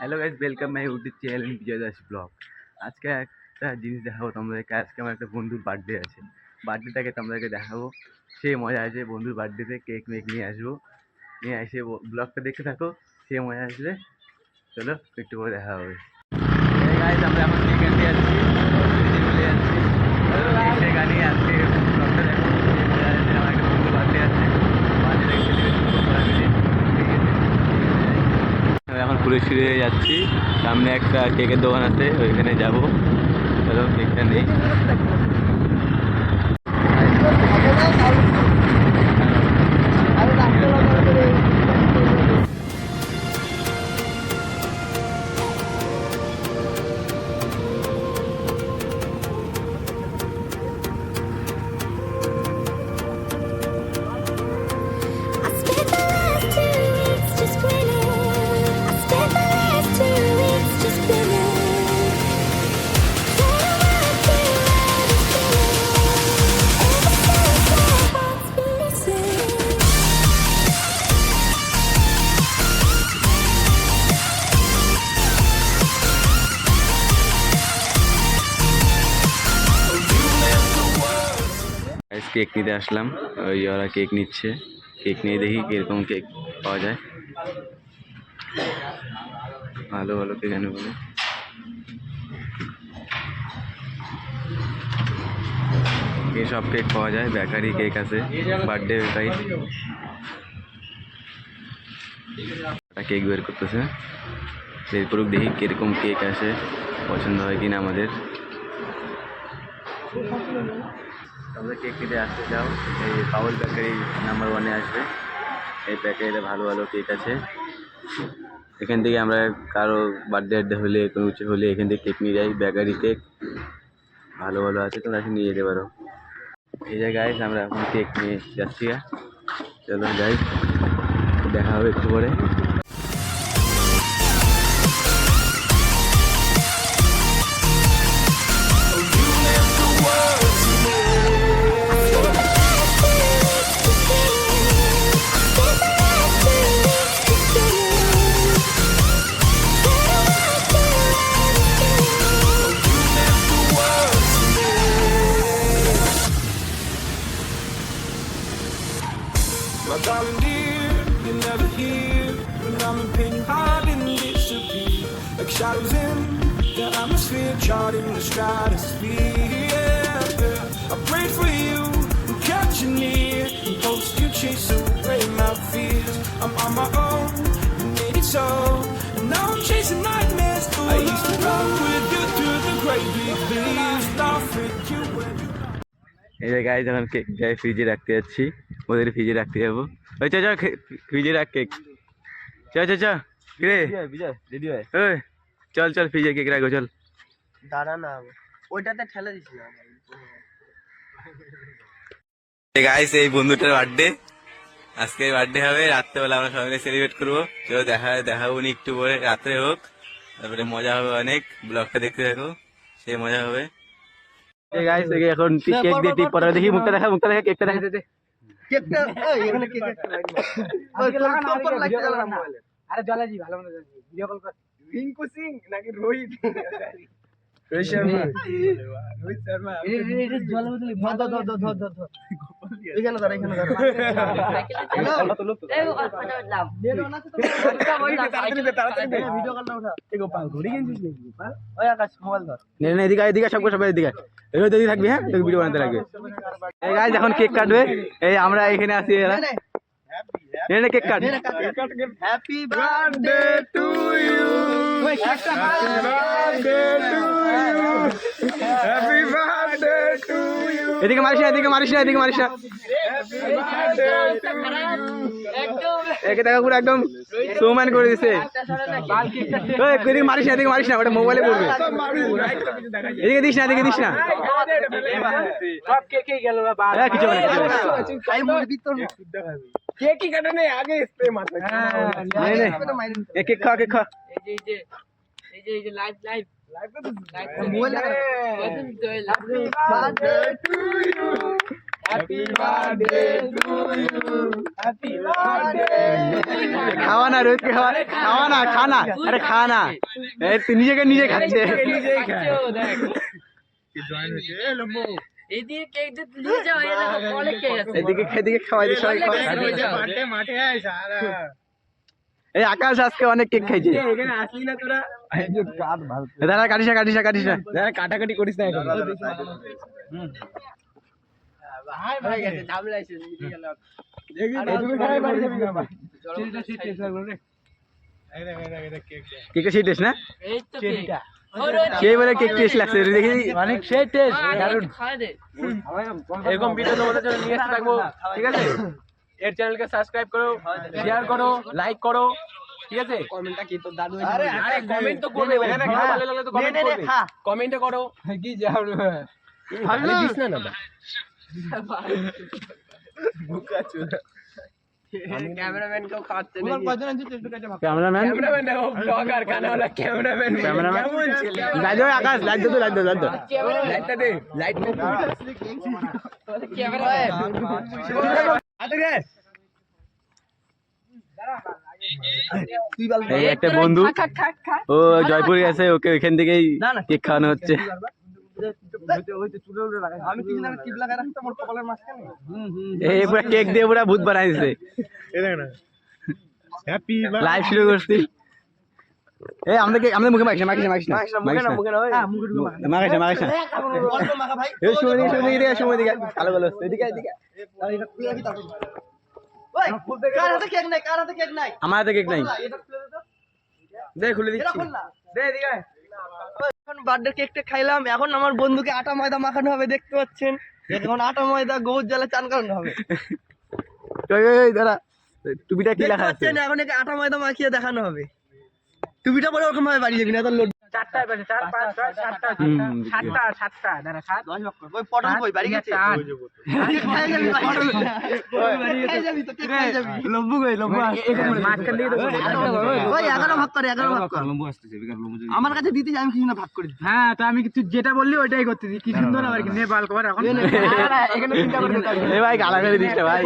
Hello guys, welcome my YouTube channel Bijay Das vlog. আজকে একটা জিনিস দেখাবো তোমাদেরকে। আজকে আমার একটা বন্ধুর বার্থডে আছে। বার্থডেটাকে তোমাদেরকে দেখাবো। সে মজা আছে। বন্ধুর বার্থডেতে কেক মেক নিয়ে আসবো, নিয়ে এসে ব্লগটা দেখতে থাকো। সে মজা আসবে। চলো একটু করে দেখা হবে। গাইস, আমরা এখন কেক আনতে যাচ্ছি, চলে যাচ্ছি। কেক আনিয়ে আজকে ব্লগটা দেখো। মজা আছে। আমার একটা বন্ধুর বার্থডে আছে। বার্থডে এখন ফুলেশ্বরী হয়ে যাচ্ছি। সামনে একটা কেকের দোকান আছে, ওইখানে যাবো। চলো কেকটা নেই। কেক নিতে আসলাম, ওই ওরা কেক নিচ্ছে। কেক নিয়ে দেখি কিরকম কেক পাওয়া যায়। ভালো ভালো কেক আনে বলে। সব কেক পাওয়া যায়, বেকারি কেক আছে, বার্থডে বেকারি। কেক বের করতেছে, বের করুক, দেখি কিরকম কেক আসে, পছন্দ হয় কিনা আমাদের। তোমরা কেক নিতে আসতে চাও, এই পাউল বেকারি নাম্বার 1-এ আসবে। এই বেকারিতে ভালো ভালো কেক আছে। এখান থেকে আমরা কারো বার্থডে হলে, কোনো কিছু হলে এখান থেকে কেক নিয়ে যাই। বেকারি কেক ভালো ভালো আছে, তোমরা এখন নিয়ে যেতে পারো। এই জায়গায় আমরা এখন কেক নিয়ে যাচ্ছি। চলো যাই, দেখা হবে একটু পরে। My darling dear, you're never here. When I'm in pain, you hide and disappear. Like shadows in the atmosphere, charting the stratosphere. Yeah. I prayed for you, and kept you near. In hopes you chase away my fears. I'm on my own, you made it so. And now I'm chasing nightmares. I used to run with you through the great big leaves. Laugh with you when you. এই জায়গায় যখন cake যাই ফ্রিজে রাখতে যাচ্ছি, ওদের ফ্রিজে রাখতে যাবো। ওই চ ফ্রিজে রাখ কেক। চ রে বিজয়, রেডি হয়। ওই চল ফ্রিজে কেক রাখো, চল। দাঁড়া না, ওইটাতে ঠেলে দিস না। গাইস, এই বন্ধুটার বার্থডে, আজকে বার্থডে হবে। রাত্রেবেলা আমরা সবাই সেলিব্রেট করবো। চলো দেখাবো নি একটু পরে, রাত্রে হোক, তারপরে মজা হবে অনেক। ব্লগটা দেখতে থাকো, সে মজা হবে। গাইস, এখন কেক দিয়ে টিপ পড়া, দেখি মুখটা দেখা, কেকটা দেখা। কেকটা এখানে কেক একটা লাইট মার। ওই তোর লাইট জ্বালা না মোবাইলে। আরে জ্বালা জি, ভালো মনে জ্বালা। ভিডিও কল কর। রিঙ্কু সিং নাকি রোহিত শর্মা? রোহিত শর্মা। এই জ্বালা বদলে ধর। এখানে দাঁড়া। এই ও কথা লাভ। নেটো না তো তাড়াতাড়ি ভিডিও কলটা উঠা। এই গোপাল ঘড়ি কিনছিস নাকি গোপাল? ওই আকাশ মোবাইল ধর। এদিকে সবাই এদিকে থাকবি। হ্যাঁ, তোকে ভিডিও বানাতে লাগবে। এই গাইস, এখন কেক কাটবে। এই আমরা এখানে আছি, এরা cake cut. Happy birthday to you, happy birthday to you. এদিকে মারিস না। একে দেখা পুরো একদম সমান করে দিছে। এদিকে মারিস না, ওটা মোবাইলে পড়বে। এদিকে দিস না। সব কেকেই গেল বাবা। কিছু না। আই মুরগি তোর কেক কি কাটে নেই, আগে স্প্রে মারতে। কেক খা। এই যে লাইভ মোবাইল লাগা। Happy birthday to you, happy birthday to you, happy birthday. খাওয়া না রোহিতকে খাওয়া না, খা না, আরে খা না, এই তুই নিজেকে নিজে খাচ্ছে। নিজেই খায়। দেখ এদিকে কেক দিয়ে নিয়ে যাও, এই দেখো অনেক কেক আছে। এদিকে খাওয়াই দিয়ে সবাই খাওয়া। মাঠে আয় সারা। এই আকাশ আজকে অনেক কেক খাইছে। এখানে আসলি না তোরা? দাদা কাটিস না, কাটিস না, কাটিস না। দাদা কাটাকাটি করিস না এখন। হয়ে গেছে, ঝামেলা আছে, নিতে গেল। তুমি খাই বাড়ি যাবি না ভাই? কেকের সেই টেস্ট না, এই তো কেক। সেই বলে কেক টেস্ট লাগছে দেখি অনেক সেই টেস্ট। দারুণ খাওয়া দে। এরকম ভিডিও তোমাদের জন্য নিয়ে আসতে থাকবো, ঠিক আছে? এর চ্যানেলকে সাবস্ক্রাইব করো, শেয়ার করো, লাইক করো, ঠিক আছে? কমেন্টটা কি তো দাদু? আরে কমেন্ট তো করবে, এখানে ভালো লাগলে তো কমেন্ট করবে, কমেন্টে করো। কি যাও ভালো দিস না না ক্যামেরাম্যান কেউ খাচ্ছে না। ক্যামেরাম্যান ক্যামেরাম্যান দেখো, ব্লগার কানাওয়ালা ক্যামেরাম্যান। ক্যামেরাম্যান কেমন ছেলে? লাইট দে আকাশ, লাইট দে, লাইট দে, লাইট দে। লাইটটা দে, লাইট দে। এই একটা বন্ধু, ও জয়পুর গেছে, ওকে ওইখান থেকেই কেক খাওয়ানো হচ্ছে। আমি কি জানি টিপ লাগায় রাখতে আমার কপালের মাঝখানে। এই পুরো কেক দিয়ে পুরো ভূত বানাই দিছে। হ্যাপি লাইভ শুরু করছি। এই আমাদের মুখে মাখিস না, মাখিস না, মাখিস না, মুখে না, মুখে না, ওই। মাখিস না, মাখিস না। অল্প মাখা ভাই। এই সময় দিকে কালো কালো এদিকে এদিকে। ওই, কার হাতে কেক নাই? কার হাতে কেক নাই? আমার হাতে কেক নাই। এটা খুলে দে তো। দে খুলে এটা দিচ্ছি। খোল না। দে এদিকে আয়। এখন বার্থডে কেকটা খাইলাম, এখন আমার বন্ধুকে আটা ময়দা মাখানো হবে, দেখতে পাচ্ছেন। এখন আটা ময়দা গৌর জলে চান করানো হবে। ওই দাঁড়া, টুপিটা কি দেখতে লেখা আছে? পাচ্ছেন, এখন একে আটা ময়দা মাখিয়ে দেখানো হবে। টুপিটা পরে ওরকম ভাবে বাড়ি যাবি না, তোর লোড। চারটায় বাজে, 4, 5, 6, 7টা, হুম, 7টা, দাঁড়া 7। ওই পটল কই বাড়ি গেছে? কেক খাই যাবি, খাই যাবি তো, কেক খাই যাবি। লম্বু কই, লম্বু মাঝখান থেকে তো ওই 11 ভাগ করে, 11 ভাগ কর। আমার কাছে দিতে আমি কিছু না ভাগ করে দিচ্ছি। হ্যাঁ, তো আমি তুই যেটা বললি ওইটাই করতে দিই। কি সুন্দর আবার কি নেপাল কর এখন। এখানে তিনটা করে দিতে হবে। এই ভাই গালাগালি দিস না ভাই,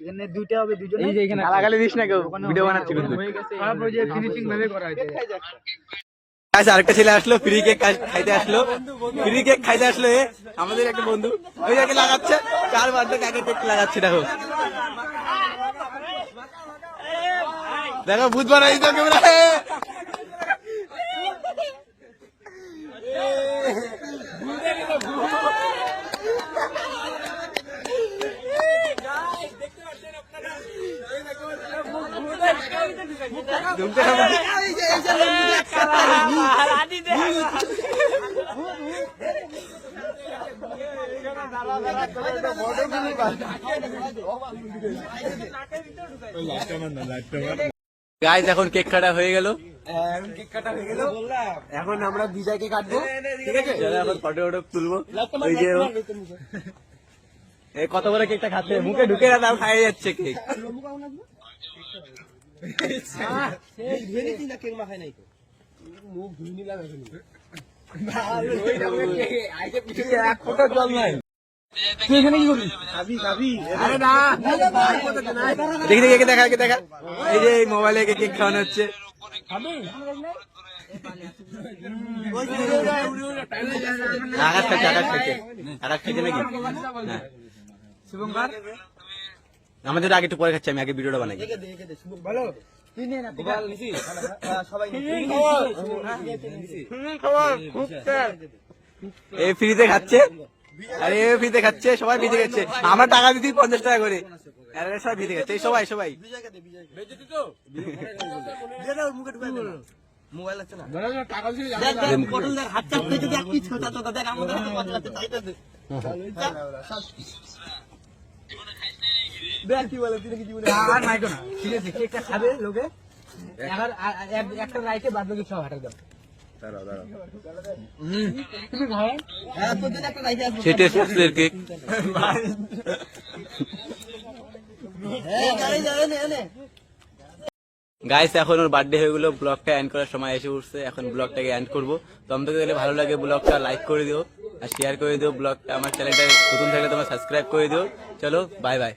এখানে দুইটা হবে, দুজনে। এই যে এখানে গালাগালি দিস না, কেউ ভিডিও বানাচ্ছি কিন্তু। সব ওই যে ফিনিশিং ভাবে করা হয়েছে। গাইস আরেকটা ছেলে আসলো, ফ্রি কেক খাইতে আসলো, ফ্রি কেক খাইতে আসলো। এ আমাদের একটা বন্ধু, ওই যাকে লাগাচ্ছে, 4 বার্থডে কাকে কেক লাগাচ্ছে। দেখো দেখো ভূত বানাই দিতে ক্যামেরা। গাইস এখন কেক কাটা হয়ে গেল, এখন আমরা বিজয়কে কাটবো, ঠিক আছে? চলো এখন ফটো তুলবো। ওই যে এই কত বড় কেকটা খাচ্ছে, মুখে ঢুকে না তাও খাইয়ে যাচ্ছে কেক। কেক মাখাই নাই তো। এক ফোঁটা জল নাই। তুই এখানে কি করবি? আরে না, দেখি দেখি দেখা দেখা। এই যে মোবাইলে কেক খাওয়ানো হচ্ছে। আকাশ খাচ্ছে, আকাশ খাচ্ছে, আকাশ খাচ্ছে নাকি? হ্যাঁ। আমাদের আগে একটু পরে খাচ্ছি, আমি আগে ভিডিওটা বানাই। এই ফ্রিতে খাচ্ছে, আরে ফ্রিতে খাচ্ছে, সবাই ফ্রিতে খাচ্ছে। আমার টাকা দিতে 50 টাকা করে, আরে সবাই ফ্রিতে খাচ্ছে। এই সবাই সবাই মোবাইল আছে না? পটল দেখ হাত চাপ পেতে দেখ, কি ছোটা ছোটা দেখ, আমাদের হাতে কত আছে তাইটা দে। দেখ কি বলে, তুই কি জীবনে আর নাই কোনা। ঠিক আছে, কেকটা খাবে লোকে। এবার একটা রাইটে বাদ বাকি সব হাঁটা দাও। তুমি খাও। হ্যাঁ, তোর জন্য একটা রাইখে আসবো। সেটা সুস্তের কেক। হ্যাঁ, গাড়ি যাবে না এনে। গাইস এখন ওর বার্থডে হয়ে গেলো, ব্লগটা এন্ড করার সময় এসে উঠছে। এখন ব্লগটাকে এন্ড করবো। তো আমাদের ভালো লাগে ব্লগটা লাইক করে দিও। আর শেয়ার করে দিও ব্লগটা। আমার চ্যানেলটা নতুন থাকলে তোমরা সাবস্ক্রাইব করে দিও। চলো বাই বাই।